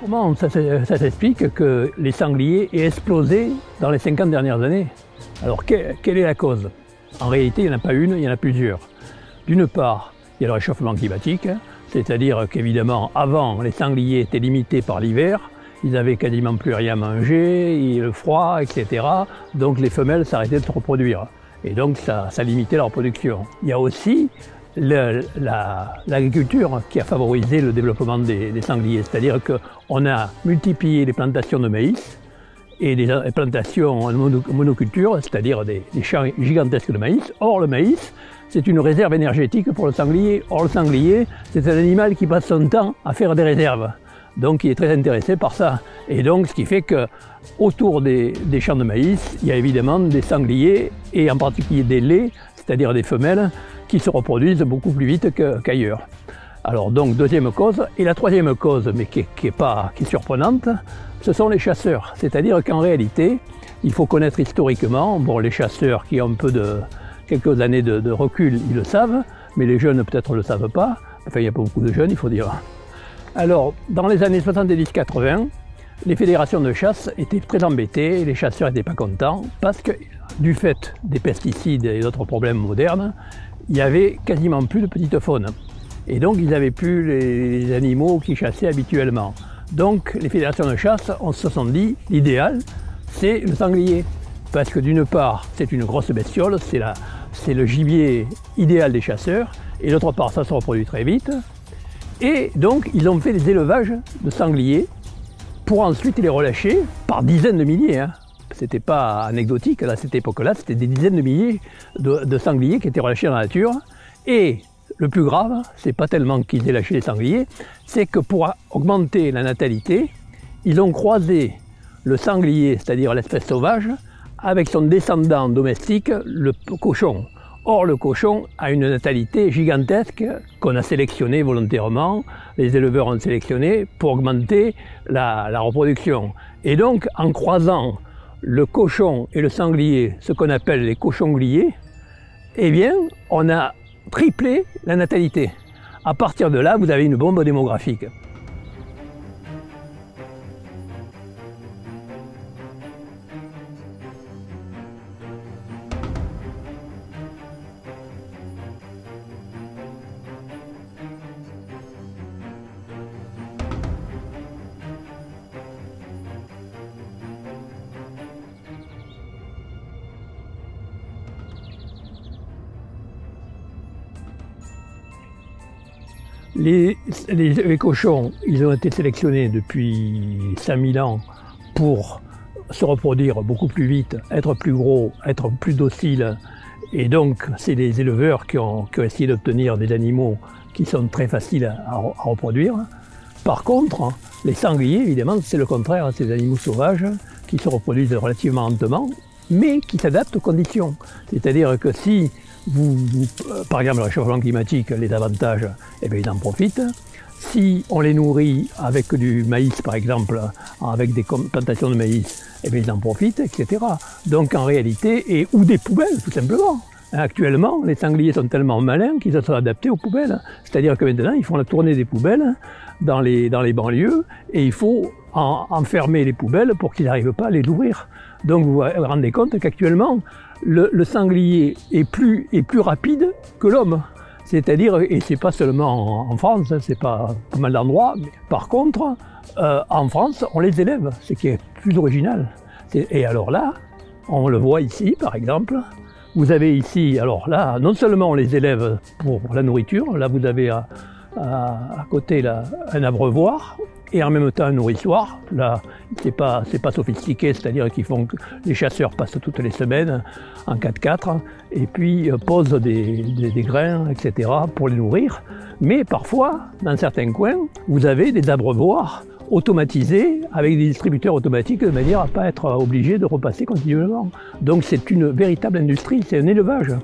Comment ça s'explique que les sangliers aient explosé dans les 50 dernières années? Alors quelle est la cause? En réalité, il n'y en a pas une, il y en a plusieurs. D'une part, il y a le réchauffement climatique, c'est-à-dire qu'évidemment, avant, les sangliers étaient limités par l'hiver, ils n'avaient quasiment plus rien à manger, le froid, etc. Donc les femelles s'arrêtaient de se reproduire. Et donc ça limitait leur reproduction. Il y a aussi l'agriculture qui a favorisé le développement des sangliers. C'est-à-dire qu'on a multiplié les plantations de maïs et les plantations en monoculture, c'est-à-dire des champs gigantesques de maïs. Or, le maïs, c'est une réserve énergétique pour le sanglier. Or, le sanglier, c'est un animal qui passe son temps à faire des réserves. Donc, il est très intéressé par ça. Et donc, ce qui fait qu'autour des champs de maïs, il y a évidemment des sangliers, et en particulier des laits, c'est-à-dire des femelles, qui se reproduisent beaucoup plus vite qu'ailleurs. Alors donc, deuxième cause. Et la troisième cause, mais qui est surprenante, ce sont les chasseurs. C'est-à-dire qu'en réalité, il faut connaître historiquement, bon, les chasseurs qui ont quelques années de recul, ils le savent, mais les jeunes peut-être ne le savent pas. Enfin, il n'y a pas beaucoup de jeunes, il faut dire. Alors, dans les années 70-80, les fédérations de chasse étaient très embêtées, les chasseurs n'étaient pas contents, parce que du fait des pesticides et d'autres problèmes modernes, il n'y avait quasiment plus de petite faune. Et donc, ils n'avaient plus les animaux qui chassaient habituellement. Donc, les fédérations de chasse se sont dit, l'idéal, c'est le sanglier. Parce que d'une part, c'est une grosse bestiole, c'est le gibier idéal des chasseurs, et d'autre part, ça se reproduit très vite. Et donc, ils ont fait des élevages de sangliers pour ensuite les relâcher par dizaines de milliers. C'était pas anecdotique, à cette époque-là, c'était des dizaines de milliers de sangliers qui étaient relâchés dans la nature. Et le plus grave, c'est pas tellement qu'ils aient lâché les sangliers, c'est que pour augmenter la natalité, ils ont croisé le sanglier, c'est-à-dire l'espèce sauvage, avec son descendant domestique, le cochon. Or, le cochon a une natalité gigantesque qu'on a sélectionné volontairement, les éleveurs ont sélectionné pour augmenter la reproduction. Et donc, en croisant le cochon et le sanglier, ce qu'on appelle les cochongliers, eh bien, on a triplé la natalité. À partir de là, vous avez une bombe démographique. Les cochons, ils ont été sélectionnés depuis 5000 ans pour se reproduire beaucoup plus vite, être plus gros, être plus dociles. Et donc, c'est les éleveurs qui ont essayé d'obtenir des animaux qui sont très faciles à reproduire. Par contre, les sangliers, évidemment, c'est le contraire, c'est des animaux sauvages qui se reproduisent relativement lentement, mais qui s'adaptent aux conditions. C'est-à-dire que si par exemple, le réchauffement climatique, les avantages, eh bien, ils en profitent. Si on les nourrit avec du maïs, par exemple, avec des plantations de maïs, eh bien, ils en profitent, etc. Donc, en réalité, ou des poubelles, tout simplement. Actuellement, les sangliers sont tellement malins qu'ils se sont adaptés aux poubelles. C'est-à-dire que maintenant, ils font la tournée des poubelles dans les banlieues et il faut enfermer les poubelles pour qu'ils n'arrivent pas à les ouvrir. Donc, vous vous rendez compte qu'actuellement, le sanglier est plus rapide que l'homme. C'est-à-dire, et c'est pas seulement en France, c'est pas mal d'endroits, mais par contre, en France, on les élève, ce qui est plus original. Et alors là, on le voit ici, par exemple, vous avez ici, alors là, non seulement on les élève pour la nourriture, là vous avez à côté là, un abreuvoir, et en même temps un nourrissoir. Là, c'est pas sophistiqué, c'est-à-dire qu'ils font que les chasseurs passent toutes les semaines en 4x4 et puis posent des grains, etc. pour les nourrir. Mais parfois, dans certains coins, vous avez des abreuvoirs automatisés avec des distributeurs automatiques de manière à ne pas être obligé de repasser continuellement. Donc c'est une véritable industrie, c'est un élevage.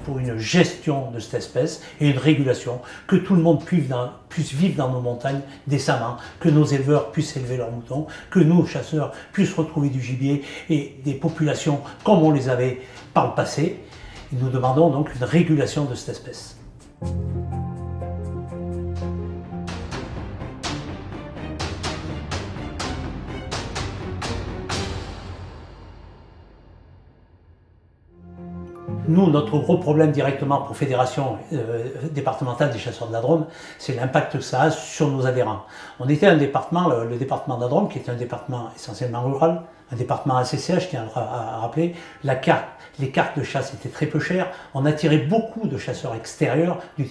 Pour une gestion de cette espèce et une régulation, que tout le monde puisse vivre dans nos montagnes décemment, que nos éleveurs puissent élever leurs moutons, que nous, chasseurs, puissent retrouver du gibier et des populations comme on les avait par le passé. Et nous demandons donc une régulation de cette espèce. Nous, notre gros problème directement pour Fédération départementale des chasseurs de la Drôme, c'est l'impact que ça a sur nos adhérents. On était un département, le département de la Drôme, qui est un département essentiellement rural, un département assez sèche, je tiens à rappeler. Les cartes de chasse étaient très peu chères. On attirait beaucoup de chasseurs extérieurs des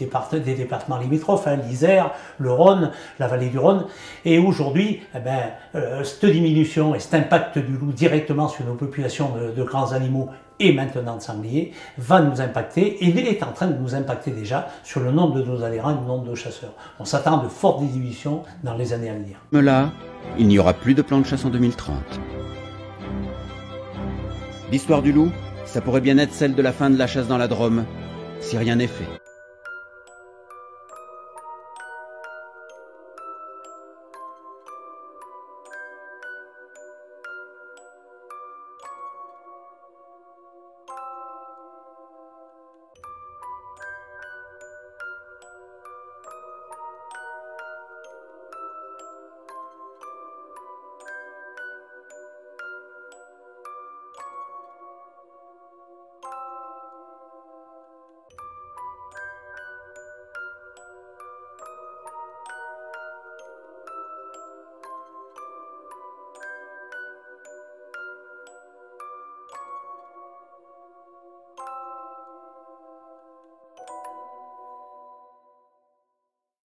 départements limitrophes, l'Isère, le Rhône, la vallée du Rhône. Et aujourd'hui, cette diminution et cet impact du loup directement sur nos populations de grands animaux et maintenant de sangliers va nous impacter, et il est en train de nous impacter déjà sur le nombre de nos adhérents et le nombre de chasseurs. On s'attend à de fortes diminutions dans les années à venir. Là, il n'y aura plus de plan de chasse en 2030. L'histoire du loup, ça pourrait bien être celle de la fin de la chasse dans la Drôme, si rien n'est fait.